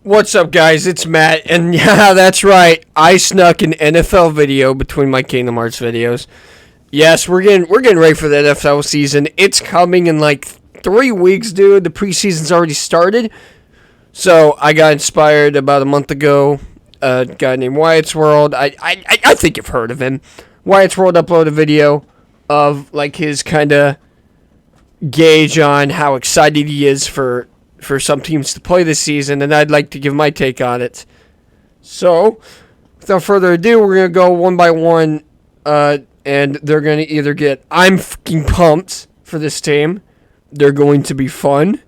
What's up, guys? It's Matt, and yeah, that's right. I snuck an NFL video between my Kingdom Hearts videos. Yes, we're getting ready for the NFL season. It's coming in like 3 weeks, dude. The preseason's already started. So I got inspired about a month ago. A guy named Wyatt's World. I think you've heard of him. Wyatt's World uploaded a video of like his kind of gauge on how excited he is for some teams to play this season, and I'd like to give my take on it. So, without further ado, we're going to go one by one, and they're going to either get, I'm fucking pumped for this team. They're going to be fun.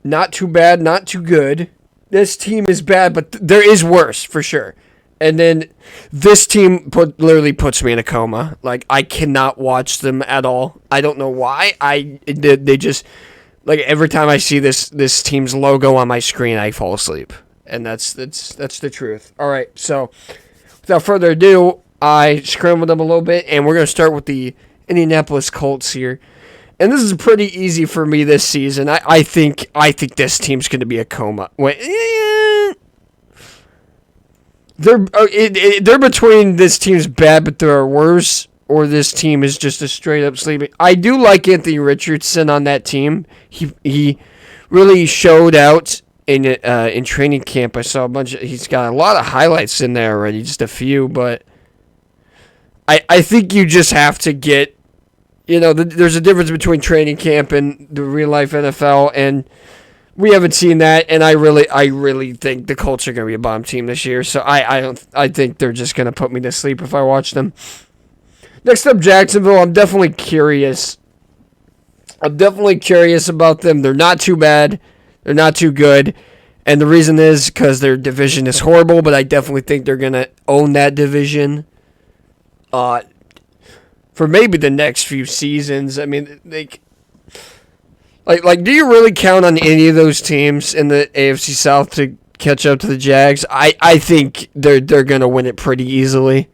Not too bad, not too good. This team is bad, but there is worse, for sure. And then this team literally puts me in a coma. Like, I cannot watch them at all. I don't know why. They just... Like, every time I see this team's logo on my screen, I fall asleep. And that's the truth. All right, so without further ado, I scrambled them a little bit, and we're going to start with the Indianapolis Colts here. And this is pretty easy for me this season. I think this team's going to be a coma. Wait, they're between this team's bad, but there are worse, or this team is just a straight-up sleeping. I do like Anthony Richardson on that team. He really showed out in training camp. I saw a bunch of... He's got a lot of highlights in there already, just a few, but I think you just have to get... You know, there's a difference between training camp and the real-life NFL, and we haven't seen that, and I really think the Colts are going to be a bomb team this year, so I think they're just going to put me to sleep if I watch them. Next up, Jacksonville. I'm definitely curious about them. They're not too bad. They're not too good. And the reason is because their division is horrible, but I definitely think they're going to own that division for maybe the next few seasons. I mean, like, do you really count on any of those teams in the AFC South to catch up to the Jags? I think they're going to win it pretty easily.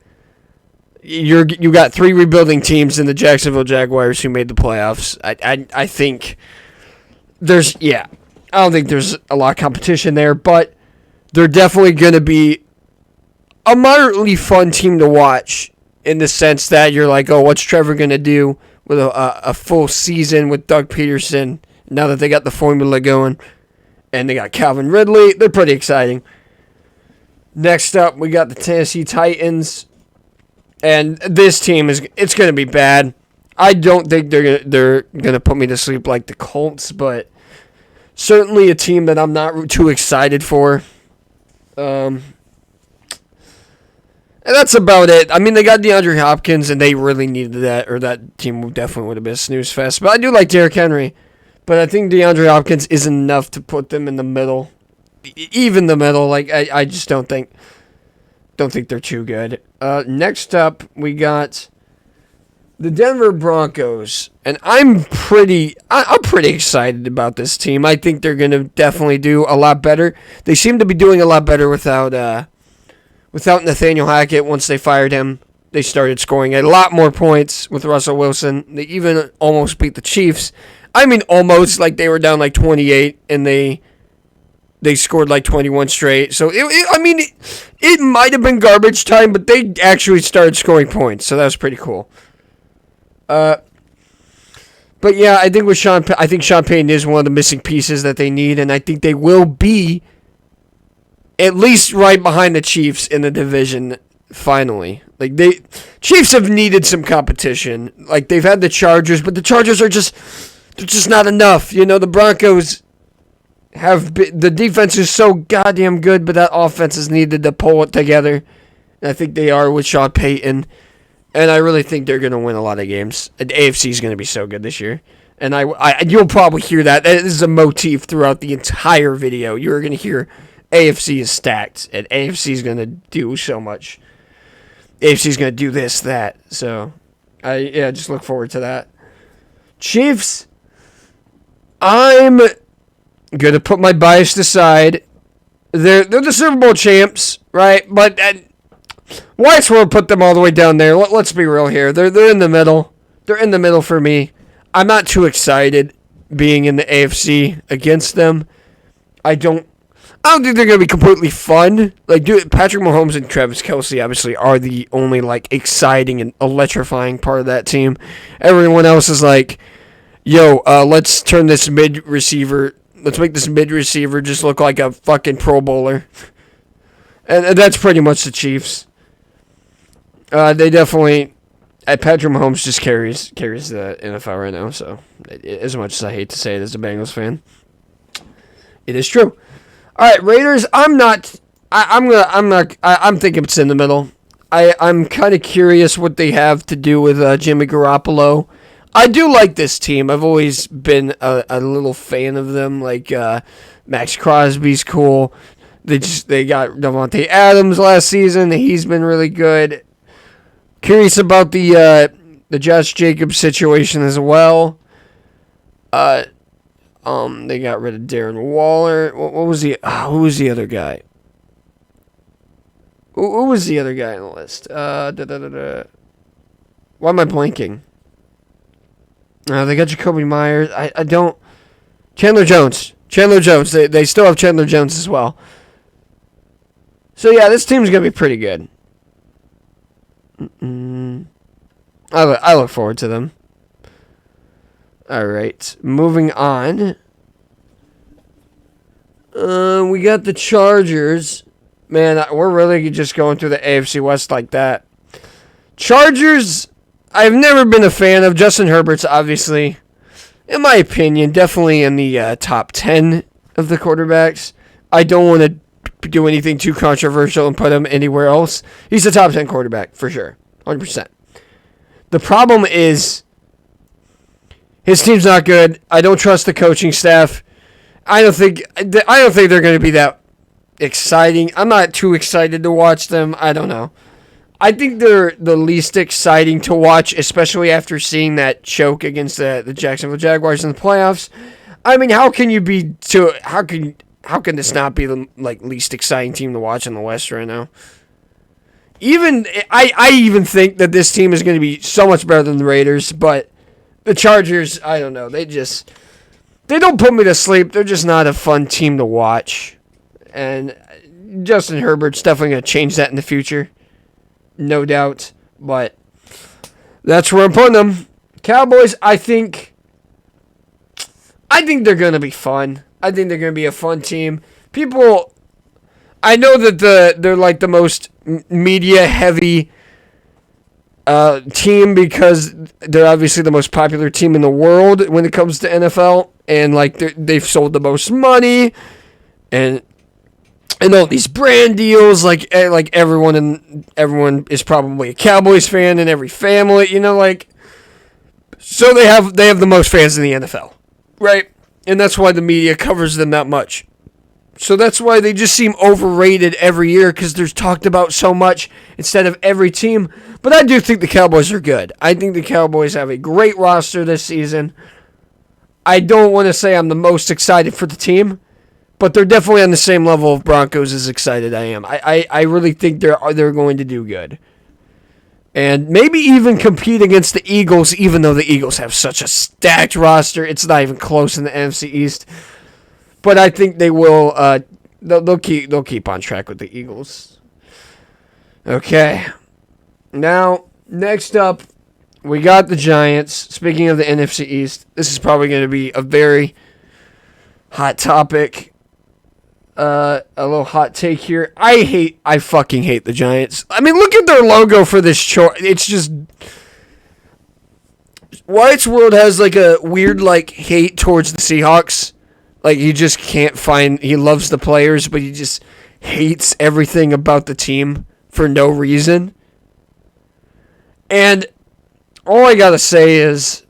You got 3 rebuilding teams in the Jacksonville Jaguars who made the playoffs. I think there's... Yeah, I don't think there's a lot of competition there, but they're definitely going to be a moderately fun team to watch in the sense that you're like, oh, what's Trevor going to do with a full season with Doug Peterson now that they got the formula going and they got Calvin Ridley? They're pretty exciting. Next up, we got the Tennessee Titans. And this team it's going to be bad. I don't think they're going to put me to sleep like the Colts, but certainly a team that I'm not too excited for. And that's about it. I mean, they got DeAndre Hopkins, and they really needed that, or that team definitely would have been a snooze fest. But I do like Derrick Henry. But I think DeAndre Hopkins is enough to put them in the middle. Even the middle. Like, I just don't think they're too good. Next up, we got the Denver Broncos, and I'm pretty excited about this team. I think they're going to definitely do a lot better. They seem to be doing a lot better without Nathaniel Hackett. Once they fired him, they started scoring a lot more points with Russell Wilson. They even almost beat the Chiefs. I mean, almost, like they were down like 28, and they scored like 21 straight. So, it might have been garbage time, but they actually started scoring points. So, that was pretty cool. But, yeah, I think Sean Payton is one of the missing pieces that they need. And I think they will be at least right behind the Chiefs in the division finally. Like, Chiefs have needed some competition. Like, they've had the Chargers, but the Chargers are just not enough. You know, the Broncos... the defense is so goddamn good, but that offense is needed to pull it together. And I think they are with Sean Payton. And I really think they're going to win a lot of games. And the AFC is going to be so good this year. And you'll probably hear that. This is a motif throughout the entire video. You're going to hear AFC is stacked. And AFC is going to do so much. AFC is going to do this, that. So, just look forward to that. Chiefs, I'm... going to put my bias aside. They're the Super Bowl champs, right? But Wyatt's World put them all the way down there. Let's be real here. They're in the middle. They're in the middle for me. I'm not too excited being in the AFC against them. I don't I don't think they're going to be completely fun. Like, dude, Patrick Mahomes and Travis Kelce obviously are the only, like, exciting and electrifying part of that team. Everyone else is like, yo, let's turn this mid receiver. Let's make this mid receiver just look like a fucking Pro Bowler. And that's pretty much the Chiefs. They definitely... Patrick Mahomes just carries the NFL right now, so as much as I hate to say it as a Bengals fan, it is true. All right, Raiders. I'm thinking it's in the middle. I'm kind of curious what they have to do with Jimmy Garoppolo. I do like this team. I've always been a little fan of them. Like Max Crosby's cool. They got Devontae Adams last season. He's been really good. Curious about the Josh Jacobs situation as well. They got rid of Darren Waller. What was who was the other guy? Who was the other guy on the list? Why am I blanking? They got Jacoby Myers. I don't... Chandler Jones. They still have Chandler Jones as well. So, yeah, this team's going to be pretty good. I look forward to them. All right. Moving on. We got the Chargers. Man, we're really just going through the AFC West like that. Chargers... I've never been a fan of. Justin Herbert's obviously, in my opinion, definitely in the top 10 of the quarterbacks. I don't want to do anything too controversial and put him anywhere else. He's a top 10 quarterback, for sure. 100%. The problem is, his team's not good. I don't trust the coaching staff. I don't think they're going to be that exciting. I'm not too excited to watch them. I don't know. I think they're the least exciting to watch, especially after seeing that choke against the Jacksonville Jaguars in the playoffs. I mean, how can this not be the least exciting team to watch in the West right now? I even think that this team is going to be so much better than the Raiders, but the Chargers, I don't know. They don't put me to sleep. They're just not a fun team to watch. And Justin Herbert's definitely going to change that in the future. No doubt, but that's where I'm putting them. Cowboys, I think they're going to be fun. I think they're going to be a fun team. People, I know that they're like the most media-heavy team because they're obviously the most popular team in the world when it comes to NFL, and they've sold the most money, and all these brand deals, everyone is probably a Cowboys fan in every family, so they have the most fans in the NFL, right? And that's why the media covers them that much. So that's why they just seem overrated every year because they're talked about so much instead of every team. But I do think the Cowboys are good. I think the Cowboys have a great roster this season. I don't want to say I'm the most excited for the team, but they're definitely on the same level of Broncos as excited I am. I really think they're going to do good. And maybe even compete against the Eagles, even though the Eagles have such a stacked roster. It's not even close in the NFC East. But I think they will. They'll keep on track with the Eagles. Okay. Now, next up, we got the Giants. Speaking of the NFC East, this is probably going to be a very hot topic. A little hot take here. I fucking hate the Giants. I mean, look at their logo for this chart. It's just... Wyatt's World has a weird hate towards the Seahawks. You just can't find... He loves the players, but he just hates everything about the team for no reason. And all I gotta say is...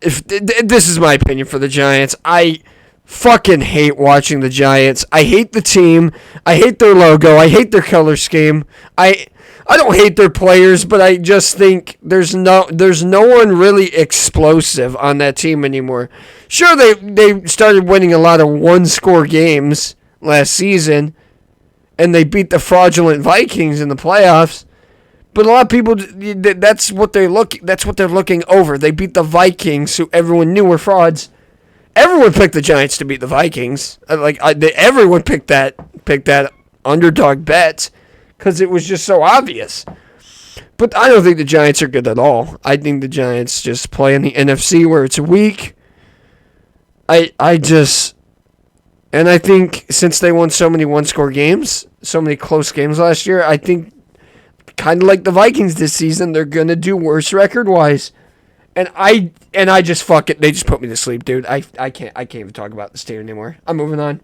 This is my opinion for the Giants. I fucking hate watching the Giants. I hate the team. I hate their logo. I hate their color scheme. I don't hate their players, but I just think there's no one really explosive on that team anymore. Sure, they started winning a lot of one-score games last season, and they beat the fraudulent Vikings in the playoffs. But a lot of people, that's what they're looking over. They beat the Vikings, who everyone knew were frauds. Everyone picked the Giants to beat the Vikings. Everyone picked that underdog bet because it was just so obvious. But I don't think the Giants are good at all. I think the Giants just play in the NFC where it's weak. And I think since they won so many one-score games, so many close games last year, I think kind of like the Vikings this season, they're going to do worse record-wise. And I just fuck it. They just put me to sleep, dude. I can't even talk about this team anymore. I'm moving on.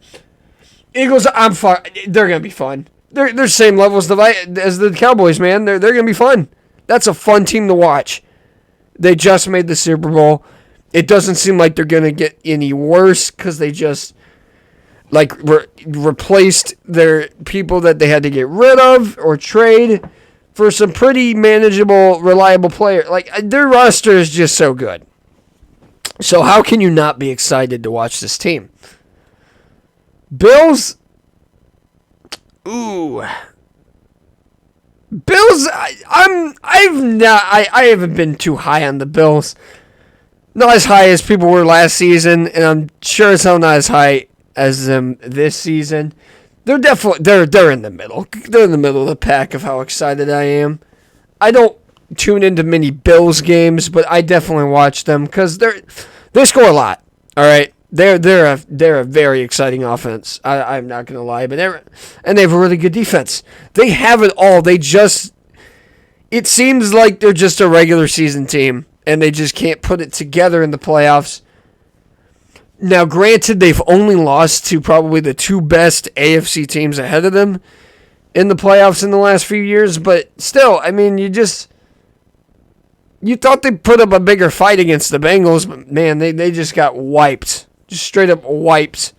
Eagles, they're going to be fun. They're the same level as the Cowboys, man. They're going to be fun. That's a fun team to watch. They just made the Super Bowl. It doesn't seem like they're going to get any worse because they just replaced their people that they had to get rid of or trade for some pretty manageable, reliable players. Their roster is just so good. So how can you not be excited to watch this team? Bills. Ooh. Bills. I haven't been too high on the Bills. Not as high as people were last season, and I'm sure as hell not as high as them this season. They're definitely they're in the middle. They're in the middle of the pack of how excited I am. I don't tune into many Bills games, but I definitely watch them because they score a lot. All right, they're a very exciting offense. I'm not gonna lie, but they have a really good defense. They have it all. It seems like they're just a regular season team, and they just can't put it together in the playoffs. Now, granted, they've only lost to probably the two best AFC teams ahead of them in the playoffs in the last few years, but still, I mean, you thought they'd put up a bigger fight against the Bengals, but man, they just got wiped. Just straight up wiped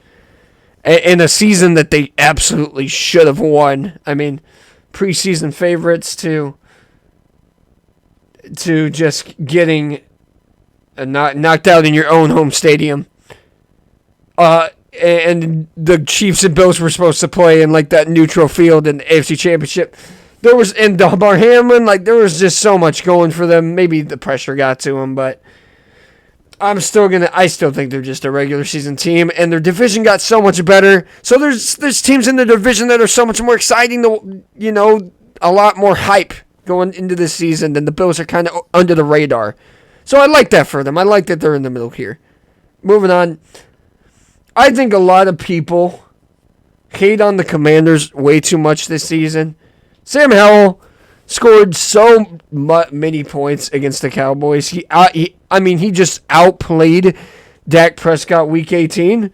in a season that they absolutely should have won. I mean, preseason favorites to just getting knocked out in your own home stadium. And the Chiefs and Bills were supposed to play in that neutral field in the AFC Championship. There was in Damar Hamlin, there was just so much going for them. Maybe the pressure got to them, but I still think they're just a regular season team, and their division got so much better. So there's teams in the division that are so much more exciting a lot more hype going into this season than the Bills are kind of under the radar. So I like that for them. I like that they're in the middle here. Moving on. I think a lot of people hate on the Commanders way too much this season. Sam Howell scored so many points against the Cowboys. He just outplayed Dak Prescott Week 18.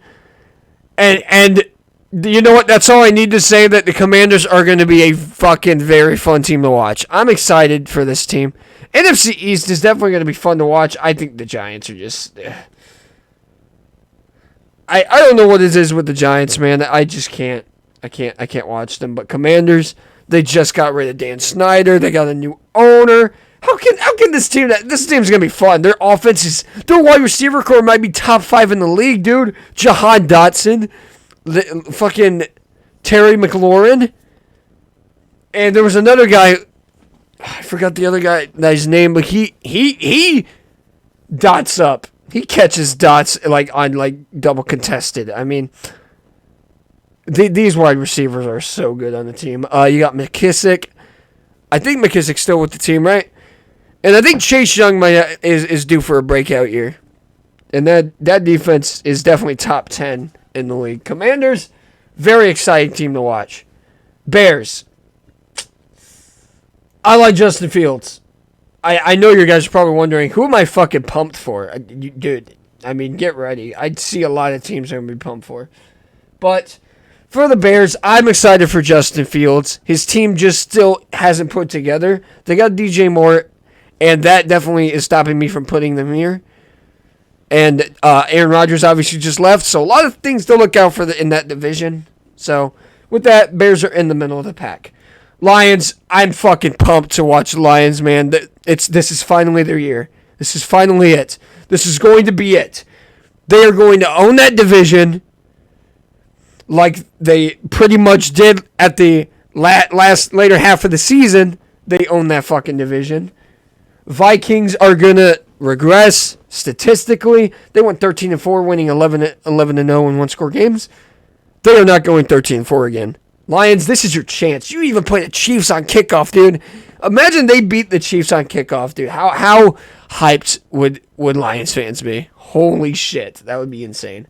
And you know what? That's all I need to say, that the Commanders are going to be a fucking very fun team to watch. I'm excited for this team. NFC East is definitely going to be fun to watch. I think the Giants are just... I don't know what it is with the Giants, man. I just can't. I can't watch them. But Commanders, they just got rid of Dan Snyder. They got a new owner. How can this team's gonna be fun? Their wide receiver core might be top 5 in the league, dude. Jahan Dotson, fucking Terry McLaurin, and there was another guy. I forgot the other guy's name, but he dots up. He catches dots on double contested. I mean, these wide receivers are so good on the team. You got McKissick. I think McKissick's still with the team, right? And I think Chase Young is due for a breakout year. And that defense is definitely top 10 in the league. Commanders, very exciting team to watch. Bears. I like Justin Fields. I know you guys are probably wondering, who am I fucking pumped for? Dude, I mean, get ready. I'd see a lot of teams I'm going to be pumped for. But for the Bears, I'm excited for Justin Fields. His team just still hasn't put together. They got DJ Moore, and that definitely is stopping me from putting them here. And Aaron Rodgers obviously just left, so a lot of things to look out for in that division. So with that, Bears are in the middle of the pack. Lions, I'm fucking pumped to watch the Lions, man. This is finally their year. This is finally it. This is going to be it. They are going to own that division like they pretty much did at the later half of the season. They own that fucking division. Vikings are going to regress. statistically. They went 13-4, winning 11-0 in one-score games. They are not going 13-4 again. Lions, this is your chance. You even play the Chiefs on kickoff, dude. Imagine they beat the Chiefs on kickoff, dude. How hyped would Lions fans be? Holy shit, that would be insane.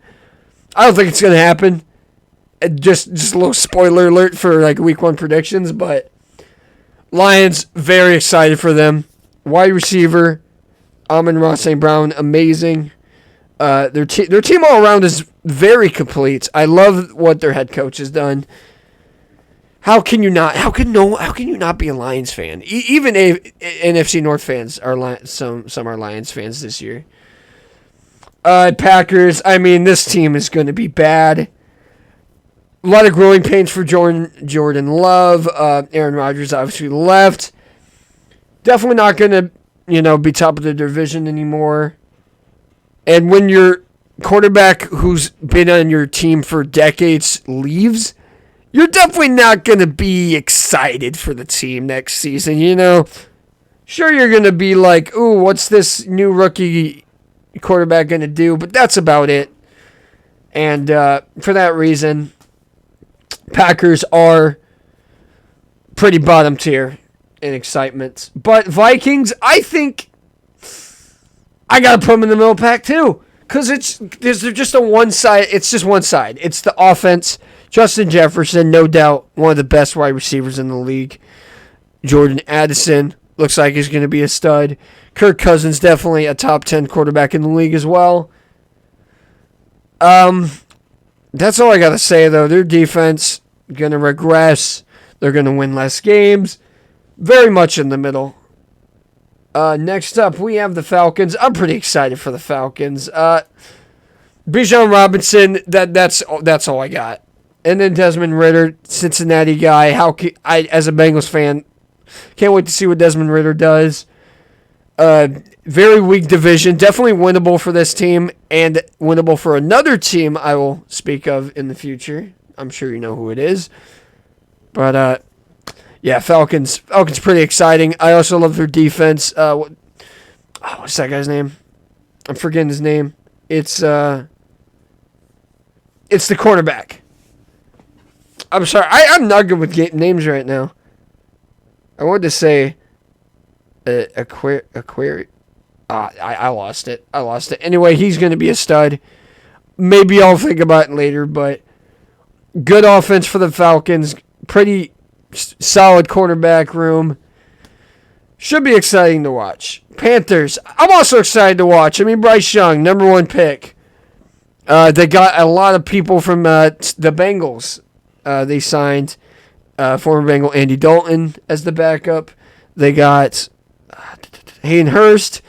I don't think it's going to happen. Just a little spoiler alert for like week 1 predictions, but Lions, very excited for them. Wide receiver, Amon-Ra St. Brown, amazing. Their team all around is very complete. I love what their head coach has done. How can you not be a Lions fan? Even NFC North fans are some are Lions fans this year. Packers, I mean, this team is going to be bad. A lot of growing pains for Jordan Love. Aaron Rodgers obviously left. Definitely not going to, be top of the division anymore. And when your quarterback who's been on your team for decades leaves, you're definitely not going to be excited for the team next season, Sure, you're going to be like, ooh, what's this new rookie quarterback going to do? But that's about it. And for that reason, Packers are pretty bottom tier in excitement. But Vikings, I think I got to put them in the middle pack too. Because they're just one side. It's just one side. It's the offense. Justin Jefferson, no doubt, one of the best wide receivers in the league. Jordan Addison looks like he's going to be a stud. Kirk Cousins, definitely a top 10 quarterback in the league as well. That's all I got to say, though. Their defense going to regress. They're going to win less games. Very much in the middle. Next up, we have the Falcons. I'm pretty excited for the Falcons. Bijan Robinson, that's all I got. And then Desmond Ridder, Cincinnati guy. I, as a Bengals fan, can't wait to see what Desmond Ridder does. Very weak division. Definitely winnable for this team and winnable for another team I will speak of in the future. I'm sure you know who it is. But, yeah, Falcons pretty exciting. I also love their defense. What's that guy's name? I'm forgetting his name. It's the cornerback. I'm sorry. I'm not good with names right now. I wanted to say a query. I lost it. Anyway, he's going to be a stud. Maybe I'll think about it later, but good offense for the Falcons. Pretty solid quarterback room. Should be exciting to watch. Panthers, I'm also excited to watch. I mean, Bryce Young, number 1 pick. They got a lot of people from the Bengals. They signed former Bengal Andy Dalton as the backup. They got Hayden Hurst.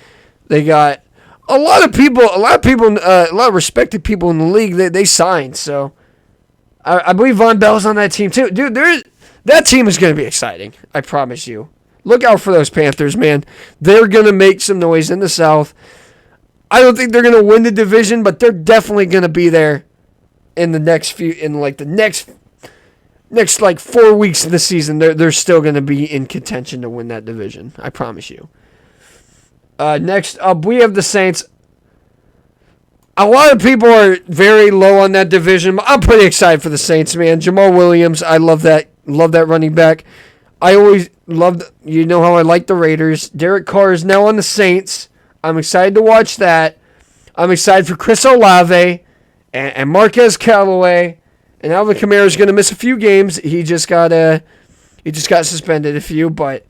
They got a lot of respected people in the league. They signed. So I believe Von Bell's on that team too. Dude, that team is going to be exciting. I promise you. Look out for those Panthers, man. They're going to make some noise in the South. I don't think they're going to win the division, but they're definitely going to be there in the next 4 weeks of the season. They're still going to be in contention to win that division. I promise you. Next up, we have the Saints. A lot of people are very low on that division, but I'm pretty excited for the Saints, man. Jamal Williams, I love that running back. I always loved, how I like the Raiders. Derek Carr is now on the Saints. I'm excited to watch that. I'm excited for Chris Olave and Marquez Callaway. And Alvin Kamara is going to miss a few games. He just got suspended a few, but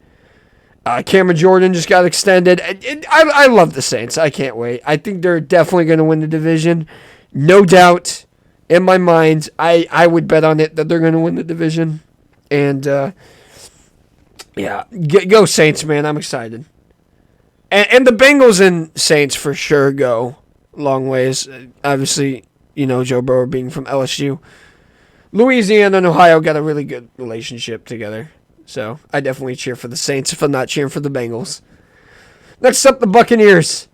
Cameron Jordan just got extended. I love the Saints. I can't wait. I think they're definitely going to win the division. No doubt in my mind. I would bet on it that they're going to win the division. And, yeah, go Saints, man. I'm excited. And the Bengals and Saints for sure go long ways. Obviously, Joe Burrow being from LSU. Louisiana and Ohio got a really good relationship together. So I definitely cheer for the Saints if I'm not cheering for the Bengals. Next up, the Buccaneers.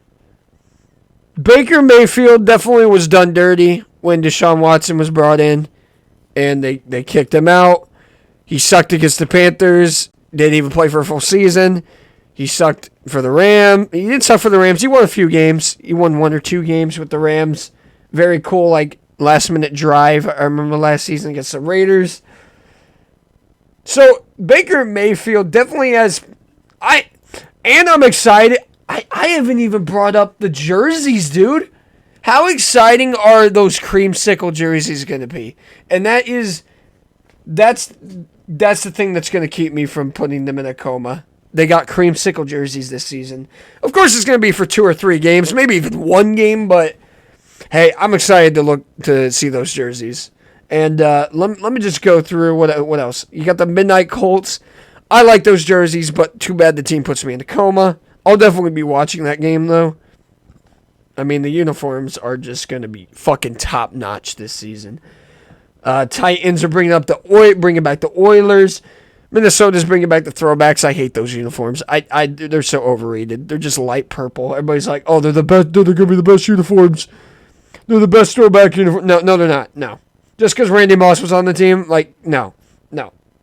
Baker Mayfield definitely was done dirty when Deshaun Watson was brought in. And they kicked him out. He sucked against the Panthers. Didn't even play for a full season. He sucked for the Rams. He didn't suck for the Rams. He won a few games. He won 1 or 2 games with the Rams. Very cool, like, last-minute drive. I remember last season against the Raiders. So, Baker Mayfield definitely has... I'm excited. I haven't even brought up the jerseys, dude. How exciting are those creamsicle jerseys going to be? And that's the thing that's going to keep me from putting them in a coma. They got creamsicle jerseys this season. Of course, it's going to be for 2 or 3 games, maybe even 1 game, but hey, I'm excited to see those jerseys. And let me just go through what else. You got the Midnight Colts. I like those jerseys, but too bad the team puts me in a coma. I'll definitely be watching that game, though. I mean, the uniforms are just going to be fucking top-notch this season. Titans are bringing back the Oilers. Minnesota's bringing back the throwbacks. I hate those uniforms. They're so overrated. They're just light purple. Everybody's like, oh, they're the best. They're going to be the best uniforms. They're the best throwback uniform. No, they're not. No. Just because Randy Moss was on the team, like, no.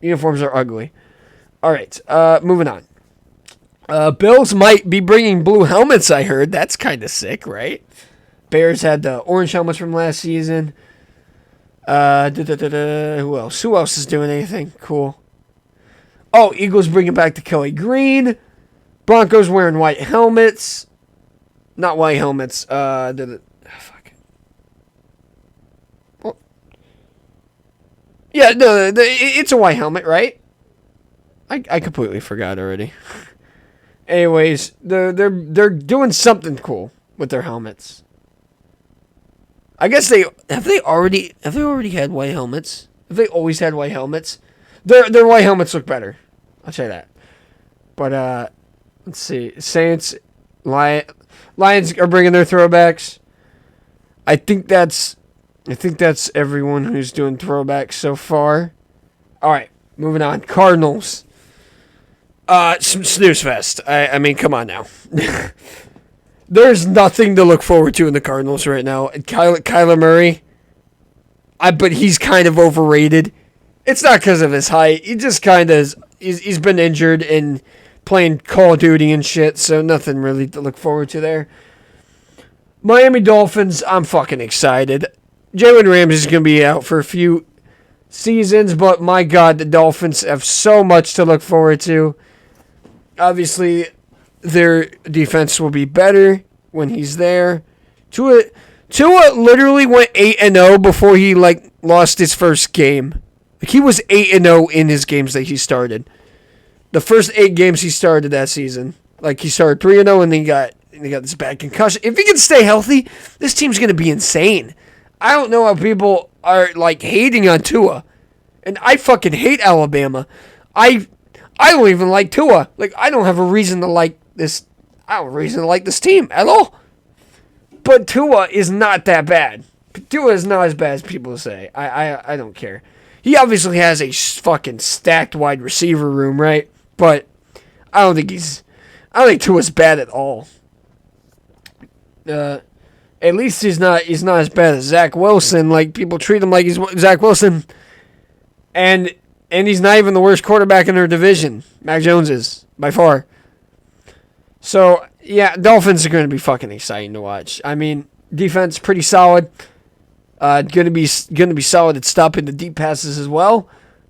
Uniforms are ugly. All right, moving on. Bills might be bringing blue helmets, I heard. That's kind of sick, right? Bears had the orange helmets from last season. Who else? Who else is doing anything cool? Oh, Eagles bringing back the Kelly Green. Broncos wearing white helmets. Not white helmets. Fuck. Well, yeah, no, it's a white helmet, right? I completely forgot already. Anyways, they're doing something cool with their helmets. I guess they already had white helmets. Have they always had white helmets? Their white helmets look better. I'll say that. But let's see. Saints, Lions are bringing their throwbacks. I think that's everyone who's doing throwbacks so far. All right, moving on. Cardinals. Snooze fest. I mean, come on now. There's nothing to look forward to in the Cardinals right now. Kyler Murray, but he's kind of overrated. It's not because of his height. He just kind of he's been injured and playing Call of Duty and shit, so nothing really to look forward to there. Miami Dolphins, I'm fucking excited. Jalen Ramsey's going to be out for a few seasons, but my God, the Dolphins have so much to look forward to. Obviously, their defense will be better when he's there. Tua literally went 8-0 before he lost his first game. He was 8-0 in his games that he started. The first 8 games he started that season. He started 3-0 and then he got this bad concussion. If he can stay healthy, this team's going to be insane. I don't know how people are hating on Tua. And I fucking hate Alabama. I don't even like Tua. I don't have a reason to like this. I don't have a reason to like this team at all. But Tua is not that bad. Tua is not as bad as people say. I don't care. He obviously has a fucking stacked wide receiver room, right? But I don't think Tua's bad at all. At least he's not as bad as Zach Wilson. People treat him like he's Zach Wilson. And he's not even the worst quarterback in their division. Mac Jones is, by far. So, yeah, Dolphins are going to be fucking exciting to watch. I mean, defense pretty solid. Going to be solid at stopping the deep passes as well.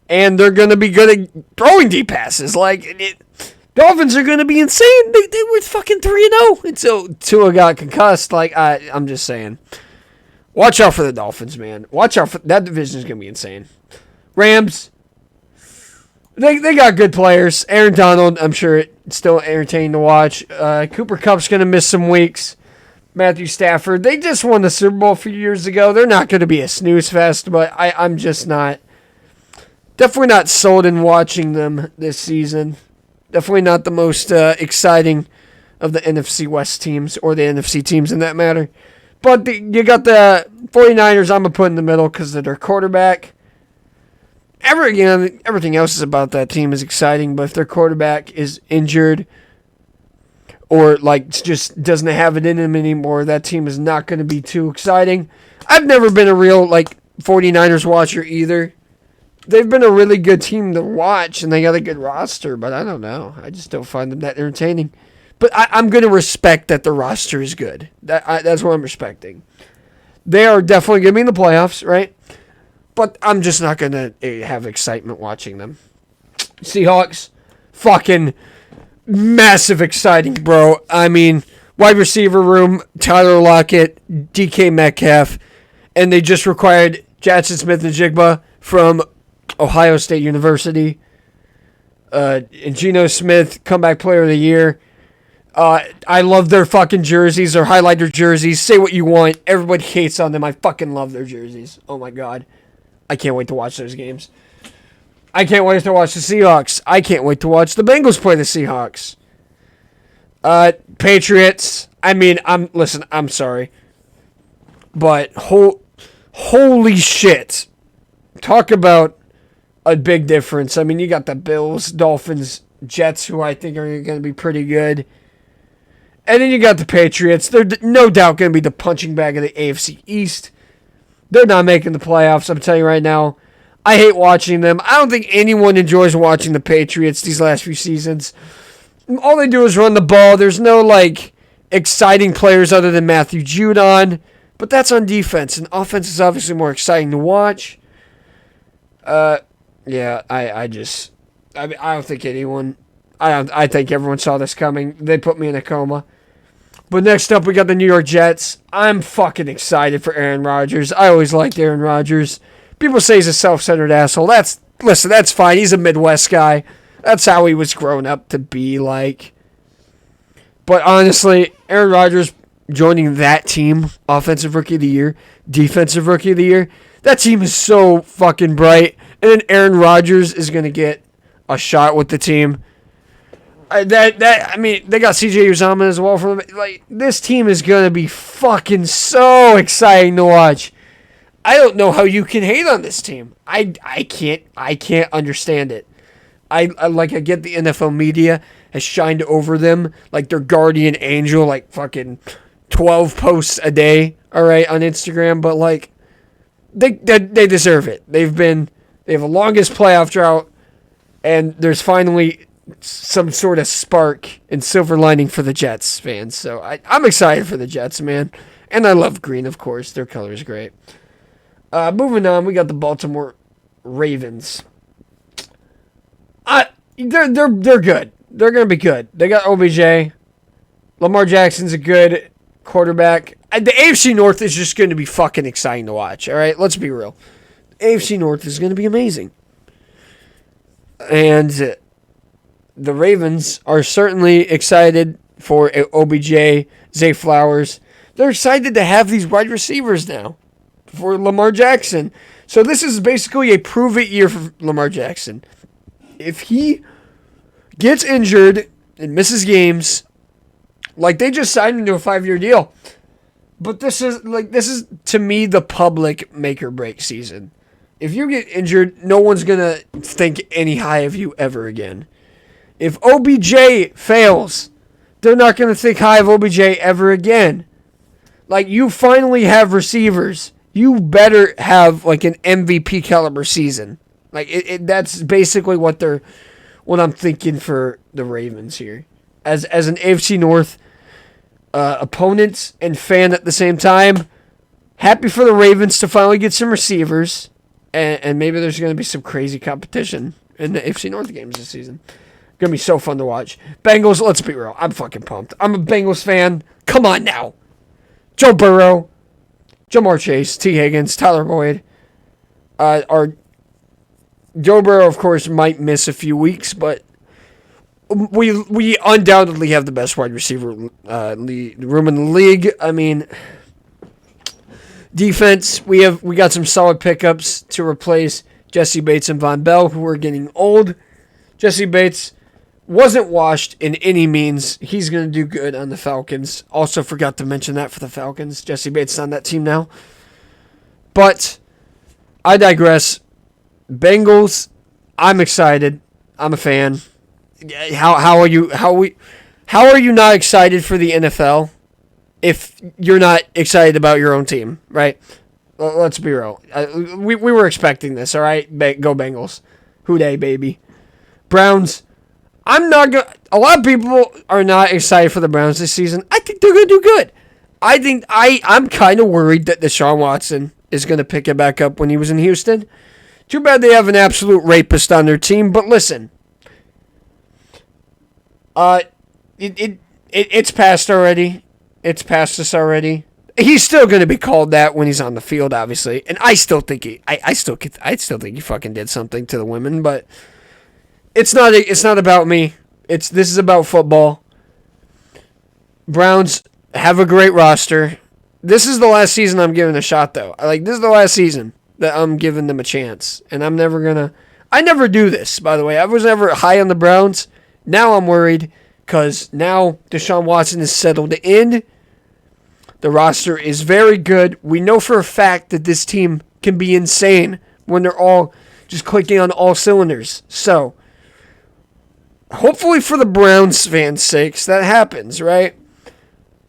And they're going to be good at throwing deep passes. Dolphins are going to be insane. They were fucking 3-0 until Tua got concussed. I'm just saying. Watch out for the Dolphins, man. Watch out for that division is going to be insane. Rams. They got good players. Aaron Donald, I'm sure it's still entertaining to watch. Cooper Kupp's going to miss some weeks. Matthew Stafford, they just won the Super Bowl a few years ago. They're not going to be a snooze fest, but I'm just definitely not sold in watching them this season. Definitely not the most exciting of the NFC West teams, or the NFC teams in that matter. But you got the 49ers I'm going to put in the middle because of their quarterback. Everything else about that team is exciting, but if their quarterback is injured or just doesn't have it in him anymore, that team is not going to be too exciting. I've never been a real 49ers watcher either. they've been a really good team to watch, and they got a good roster, but I don't know. I just don't find them that entertaining. But I'm going to respect that the roster is good. That's what I'm respecting. They are definitely going to be in the playoffs, right? But I'm just not going to have excitement watching them. Seahawks, fucking massive exciting, bro. I mean, wide receiver room, Tyler Lockett, DK Metcalf, and they just required Jackson Smith-Njigba from Ohio State University. And Geno Smith, comeback player of the year. I love their fucking jerseys, their highlighter jerseys. Say what you want. Everybody hates on them. I fucking love their jerseys. Oh my god. I can't wait to watch those games. I can't wait to watch the Seahawks. I can't wait to watch the Bengals play the Seahawks. Patriots. I mean, I'm sorry. But holy shit. Talk about a big difference. I mean, you got the Bills, Dolphins, Jets, who I think are going to be pretty good. And then you got the Patriots. They're no doubt going to be the punching bag of the AFC East. They're not making the playoffs, I'm telling you right now. I hate watching them. I don't think anyone enjoys watching the Patriots these last few seasons. All they do is run the ball. There's no, exciting players other than Matthew Judon. But that's on defense. And offense is obviously more exciting to watch. Yeah, I don't think anyone... I think everyone saw this coming. They put me in a coma. But next up, we got the New York Jets. I'm fucking excited for Aaron Rodgers. I always liked Aaron Rodgers. People say he's a self-centered asshole. Listen, that's fine. He's a Midwest guy. That's how he was grown up to be like. But honestly, Aaron Rodgers joining that team, Offensive Rookie of the Year, Defensive Rookie of the Year, that team is so fucking bright. And then Aaron Rodgers is going to get a shot with the team. They got CJ Uzomah as well from them. This team is gonna be fucking so exciting to watch. I don't know how you can hate on this team. I can't understand it. I get the NFL media has shined over them like their guardian angel, like fucking 12 posts a day, all right, on Instagram, but they deserve it. They have the longest playoff drought, and there's finally some sort of spark and silver lining for the Jets fans. So I'm excited for the Jets, man. And I love green, of course. Their color is great. Moving on, we got the Baltimore Ravens. They're good. They're going to be good. They got OBJ. Lamar Jackson's a good quarterback. The AFC North is just going to be fucking exciting to watch, all right? Let's be real. The AFC North is going to be amazing. And the Ravens are certainly excited for OBJ, Zay Flowers. They're excited to have these wide receivers now for Lamar Jackson. So this is basically a prove-it year for Lamar Jackson. If he gets injured and misses games, they just signed him to a 5-year deal. But this is to me the public make or break season. If you get injured, no one's going to think any high of you ever again. If OBJ fails, they're not going to think high of OBJ ever again. You finally have receivers. You better have, an MVP caliber season. That's basically what I'm thinking for the Ravens here. As an AFC North opponent and fan at the same time, happy for the Ravens to finally get some receivers. And maybe there's going to be some crazy competition in the AFC North games this season. Going to be so fun to watch. Bengals, let's be real. I'm fucking pumped. I'm a Bengals fan. Come on now. Joe Burrow, Jamar Chase, T. Higgins, Tyler Boyd. Joe Burrow, of course, might miss a few weeks, but we undoubtedly have the best wide receiver room in the league. I mean, defense, we got some solid pickups to replace Jesse Bates and Von Bell, who are getting old. Jesse Bates wasn't washed in any means. He's going to do good on the Falcons. Also forgot to mention that for the Falcons. Jesse Bates is on that team now. But I digress. Bengals, I'm excited. I'm a fan. How are you not excited for the NFL if you're not excited about your own team, right? Let's be real. We were expecting this, all right? Go Bengals. Hooday, baby. Browns. I'm not going to... A lot of people are not excited for the Browns this season. I think they're going to do good. I'm kind of worried that Deshaun Watson is going to pick it back up when he was in Houston. Too bad they have an absolute rapist on their team. But listen. It's passed already. It's past us already. He's still going to be called that when he's on the field, obviously, and I still think I still think he fucking did something to the women, but it's not about me. This is about football. Browns have a great roster. This is the last season I'm giving a shot, though. This is the last season that I'm giving them a chance, and I never do this, by the way. I was never high on the Browns. Now I'm worried because now Deshaun Watson is settled in. The roster is very good. We know for a fact that this team can be insane when they're all just clicking on all cylinders. So, hopefully for the Browns fans' sakes, that happens, right?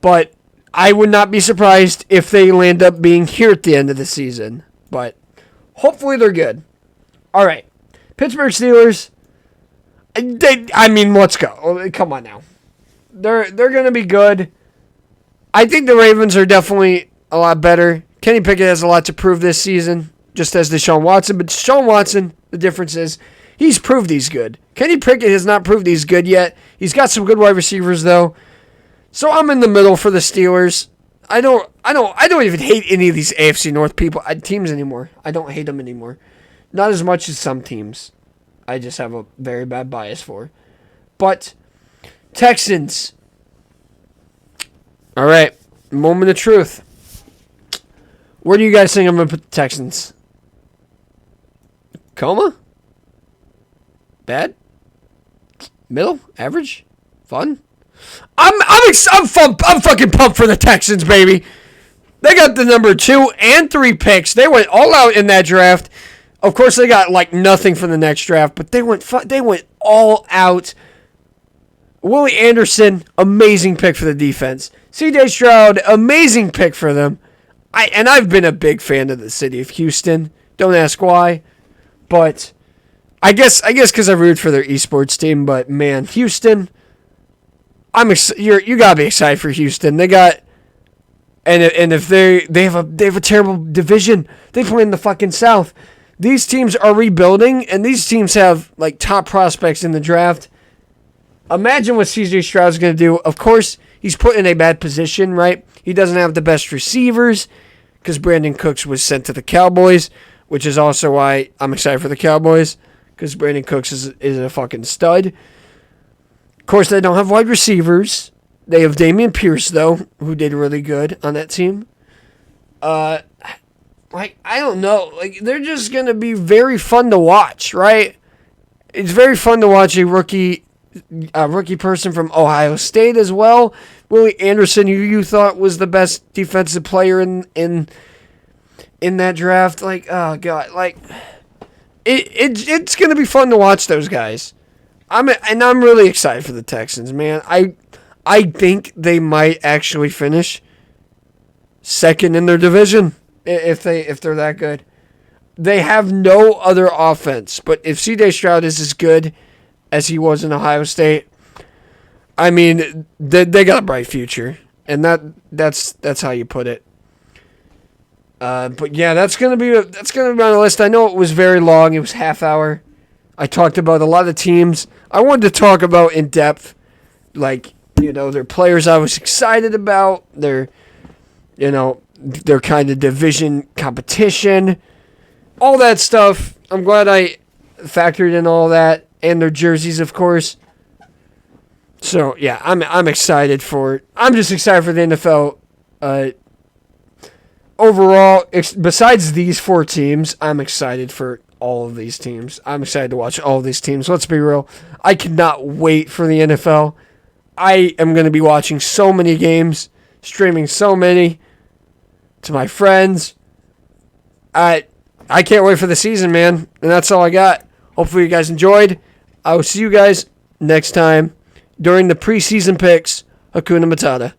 But I would not be surprised if they land up being here at the end of the season. But hopefully they're good. All right. Pittsburgh Steelers. Let's go. Come on now. They're going to be good. I think the Ravens are definitely a lot better. Kenny Pickett has a lot to prove this season, just as Deshaun Watson. But Deshaun Watson, the difference is he's proved he's good. Kenny Pickett has not proved he's good yet. He's got some good wide receivers, though. So I'm in the middle for the Steelers. I don't even hate any of these AFC North teams anymore. I don't hate them anymore. Not as much as some teams. I just have a very bad bias for. But Texans. All right, moment of truth. Where do you guys think I'm going to put the Texans? Coma? Bad? Middle? Average? Fun? I'm fucking pumped for the Texans, baby. They got the number 2 and 3 picks. They went all out in that draft. Of course, they got nothing for the next draft, but they went all out. Willie Anderson, amazing pick for the defense. C.J. Stroud, amazing pick for them. I've been a big fan of the city of Houston. Don't ask why, but I guess because I root for their esports team. But man, Houston, you gotta be excited for Houston. They got and if they have a terrible division. They play in the fucking South. These teams are rebuilding, and these teams have top prospects in the draft. Imagine what C.J. Stroud's going to do. Of course, he's put in a bad position, right? He doesn't have the best receivers because Brandon Cooks was sent to the Cowboys, which is also why I'm excited for the Cowboys because Brandon Cooks is a fucking stud. Of course, they don't have wide receivers. They have Dameon Pierce, though, who did really good on that team. I don't know. They're just going to be very fun to watch, right? It's very fun to watch a rookie person from Ohio State as well. Willie Anderson, who you thought was the best defensive player in that draft. Oh god, it's gonna be fun to watch those guys. I'm really excited for the Texans, man. I think they might actually finish second in their division if they're that good. They have no other offense, but if C.J. Stroud is as good as he was in Ohio State, they got a bright future, and that's how you put it. But yeah, that's gonna be on the list. I know it was very long; it was half hour. I talked about a lot of teams. I wanted to talk about in depth, their players I was excited about, their kind of division competition, all that stuff. I'm glad I factored in all that. And their jerseys, of course. So yeah, I'm excited for it. I'm just excited for the NFL. Overall, besides these 4 teams, I'm excited for all of these teams. I'm excited to watch all of these teams. Let's be real. I cannot wait for the NFL. I am going to be watching so many games, streaming so many to my friends. I can't wait for the season, man. And that's all I got. Hopefully you guys enjoyed. I will see you guys next time during the preseason picks. Hakuna Matata.